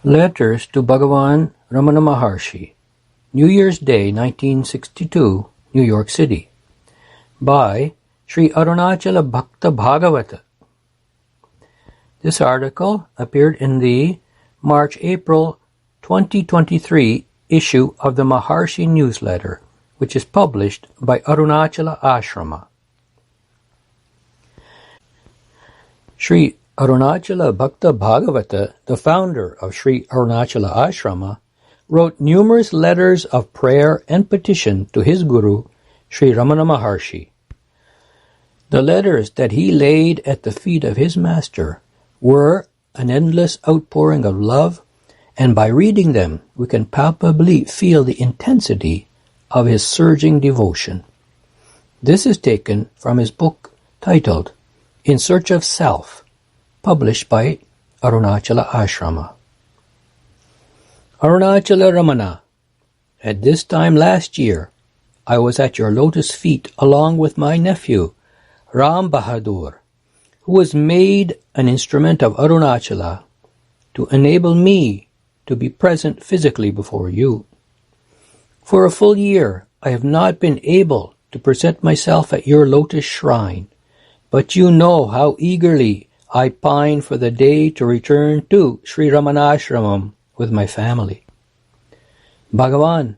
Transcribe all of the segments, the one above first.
Letters to Bhagavan Ramana Maharshi, New Year's Day 1962, New York City, by Sri Arunachala Bhakta Bhagawata. This article appeared in the March-April 2023 issue of the Maharshi newsletter, which is published by Arunachala Ashrama. Sri Arunachala Bhakta Bhagawata, the founder of Sri Arunachala Ashrama, wrote numerous letters of prayer and petition to his guru, Sri Ramana Maharshi. The letters that he laid at the feet of his master were an endless outpouring of love, and by reading them we can palpably feel the intensity of his surging devotion. This is taken from his book titled In Search of Self, published by Arunachala Ashrama. Arunachala Ramana, at this time last year, I was at your lotus feet along with my nephew, Ram Bahadur, who was made an instrument of Arunachala to enable me to be present physically before you. For a full year, I have not been able to present myself at your lotus shrine, but you know how eagerly I pine for the day to return to Sri Ramanashramam with my family. Bhagavan,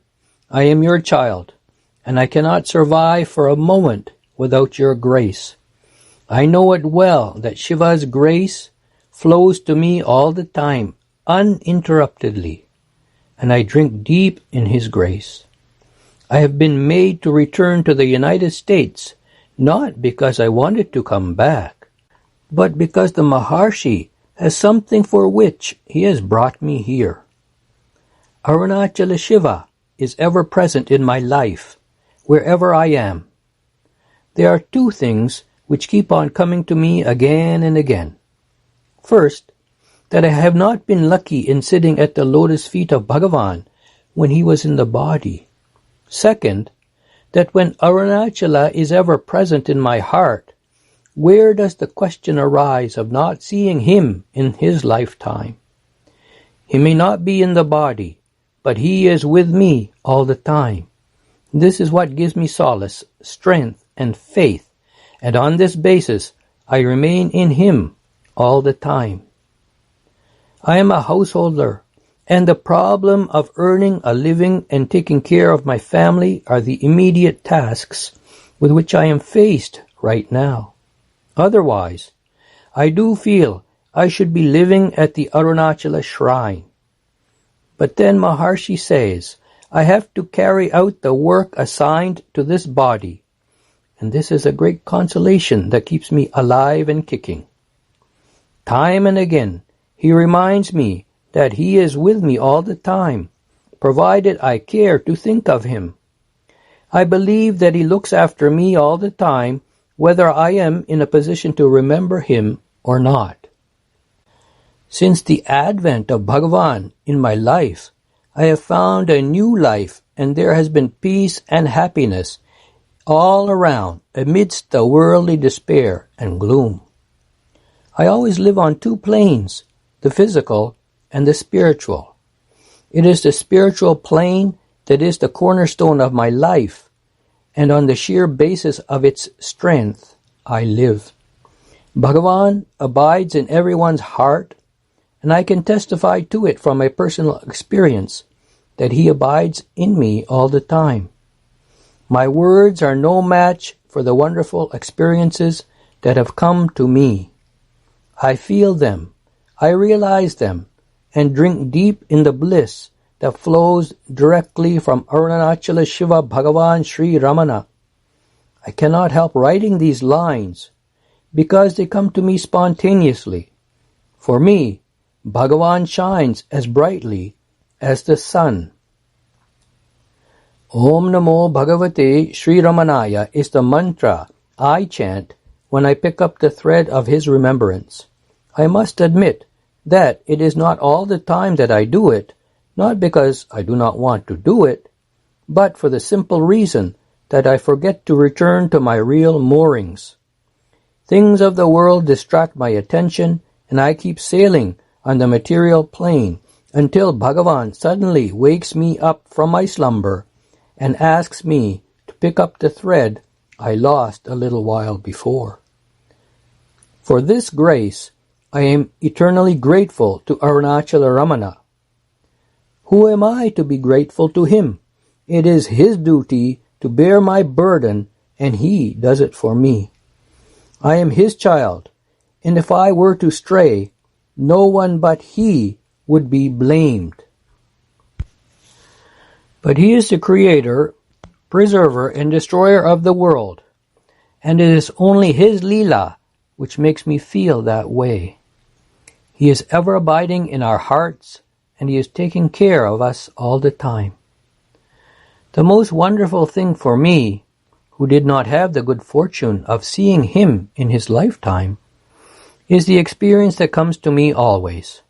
I am your child, and I cannot survive for a moment without your grace. I know it well that Shiva's grace flows to me all the time, uninterruptedly, and I drink deep in his grace. I have been made to return to the United States, not because I wanted to come back, but because the Maharshi has something for which he has brought me here. Arunachala Shiva is ever present in my life, wherever I am. There are two things which keep on coming to me again and again. First, that I have not been lucky in sitting at the lotus feet of Bhagavan when he was in the body. Second, that when Arunachala is ever present in my heart, where does the question arise of not seeing him in his lifetime? He may not be in the body, but he is with me all the time. This is what gives me solace, strength, and faith, and on this basis I remain in him all the time. I am a householder, and the problem of earning a living and taking care of my family are the immediate tasks with which I am faced right now. Otherwise, I do feel I should be living at the Arunachala shrine. But then Maharshi says, I have to carry out the work assigned to this body, and this is a great consolation that keeps me alive and kicking. Time and again, he reminds me that he is with me all the time, provided I care to think of him. I believe that he looks after me all the time, whether I am in a position to remember him or not. Since the advent of Bhagavan in my life, I have found a new life, and there has been peace and happiness all around amidst the worldly despair and gloom. I always live on two planes, the physical and the spiritual. It is the spiritual plane that is the cornerstone of my life, and on the sheer basis of its strength, I live. Bhagavan abides in everyone's heart, and I can testify to it from my personal experience that he abides in me all the time. My words are no match for the wonderful experiences that have come to me. I feel them, I realize them, and drink deep in the bliss that flows directly from Arunachala Shiva Bhagavan Sri Ramana. I cannot help writing these lines because they come to me spontaneously. For me, Bhagavan shines as brightly as the sun. Om namo bhagavate Sri ramaṇāya is the mantra I chant when I pick up the thread of his remembrance. I must admit that it is not all the time that I do it, not because I do not want to do it, but for the simple reason that I forget to return to my real moorings. Things of the world distract my attention, and I keep sailing on the material plane until Bhagavan suddenly wakes me up from my slumber and asks me to pick up the thread I lost a little while before. For this grace, I am eternally grateful to Arunachala Ramana. Who am I to be grateful to him? It is his duty to bear my burden, and he does it for me. I am his child, and if I were to stray, no one but he would be blamed. But he is the creator, preserver, and destroyer of the world, and it is only his lila which makes me feel that way. He is ever abiding in our hearts, and he is taking care of us all the time. The most wonderful thing for me, who did not have the good fortune of seeing him in his lifetime, is the experience that comes to me always.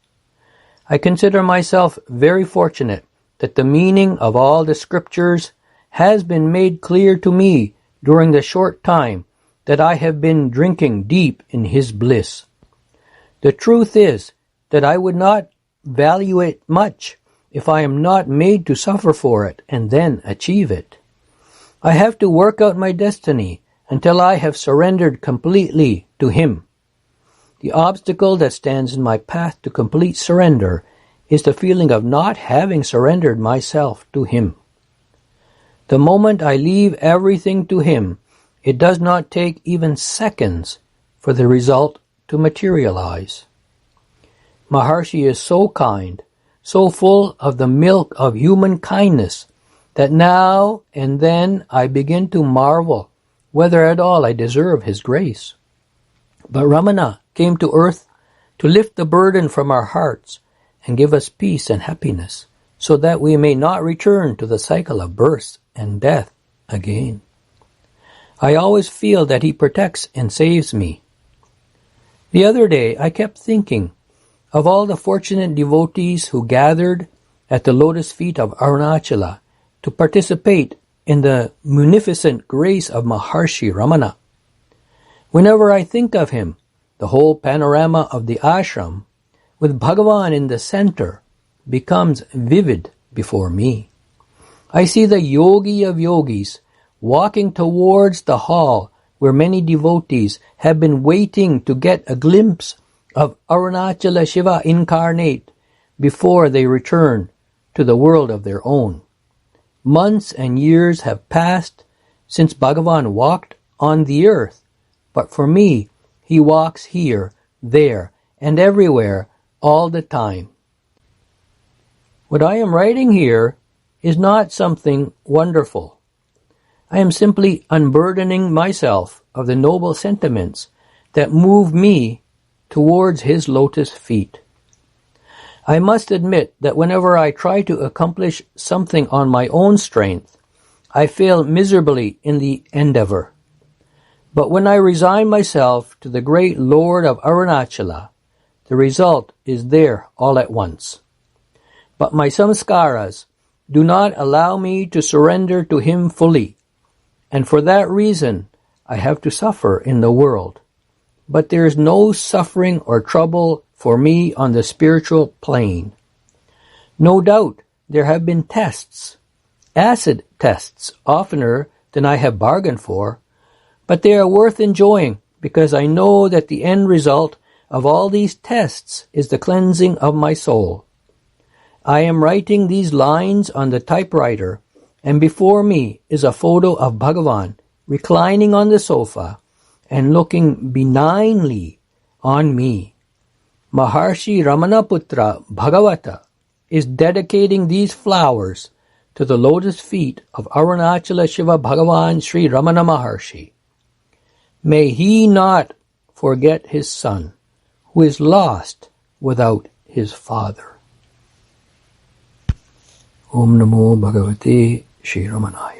I consider myself very fortunate that the meaning of all the scriptures has been made clear to me during the short time that I have been drinking deep in his bliss. The truth is that I would not value it much if I am not made to suffer for it and then achieve it. I have to work out my destiny until I have surrendered completely to him. The obstacle that stands in my path to complete surrender is the feeling of not having surrendered myself to him. The moment I leave everything to him, it does not take even seconds for the result to materialize. Maharshi is so kind, so full of the milk of human kindness, that now and then I begin to marvel whether at all I deserve his grace. But Ramana came to earth to lift the burden from our hearts and give us peace and happiness, so that we may not return to the cycle of birth and death again. I always feel that he protects and saves me. The other day I kept thinking of all the fortunate devotees who gathered at the lotus feet of Arunachala to participate in the munificent grace of Maharshi Ramana. Whenever I think of him, the whole panorama of the ashram, with Bhagavan in the center, becomes vivid before me. I see the yogi of yogis walking towards the hall where many devotees have been waiting to get a glimpse of Arunachala Shiva incarnate before they return to the world of their own. Months and years have passed since Bhagavan walked on the earth, but for me, he walks here, there, and everywhere all the time. What I am writing here is not something wonderful. I am simply unburdening myself of the noble sentiments that move me towards his lotus feet. I must admit that whenever I try to accomplish something on my own strength, I fail miserably in the endeavor. But when I resign myself to the great Lord of Arunachala, the result is there all at once. But my samskaras do not allow me to surrender to him fully, and for that reason I have to suffer in the world. But there is no suffering or trouble for me on the spiritual plane. No doubt there have been tests, acid tests, oftener than I have bargained for, but they are worth enjoying because I know that the end result of all these tests is the cleansing of my soul. I am writing these lines on the typewriter, and before me is a photo of Bhagavan reclining on the sofa and looking benignly on me. Maharshi Ramanaputra Bhagawata is dedicating these flowers to the lotus feet of Arunachala Shiva Bhagavan Sri Ramana Maharshi. May he not forget his son, who is lost without his father. Om namo bhagavate Sri Ramaṇāya.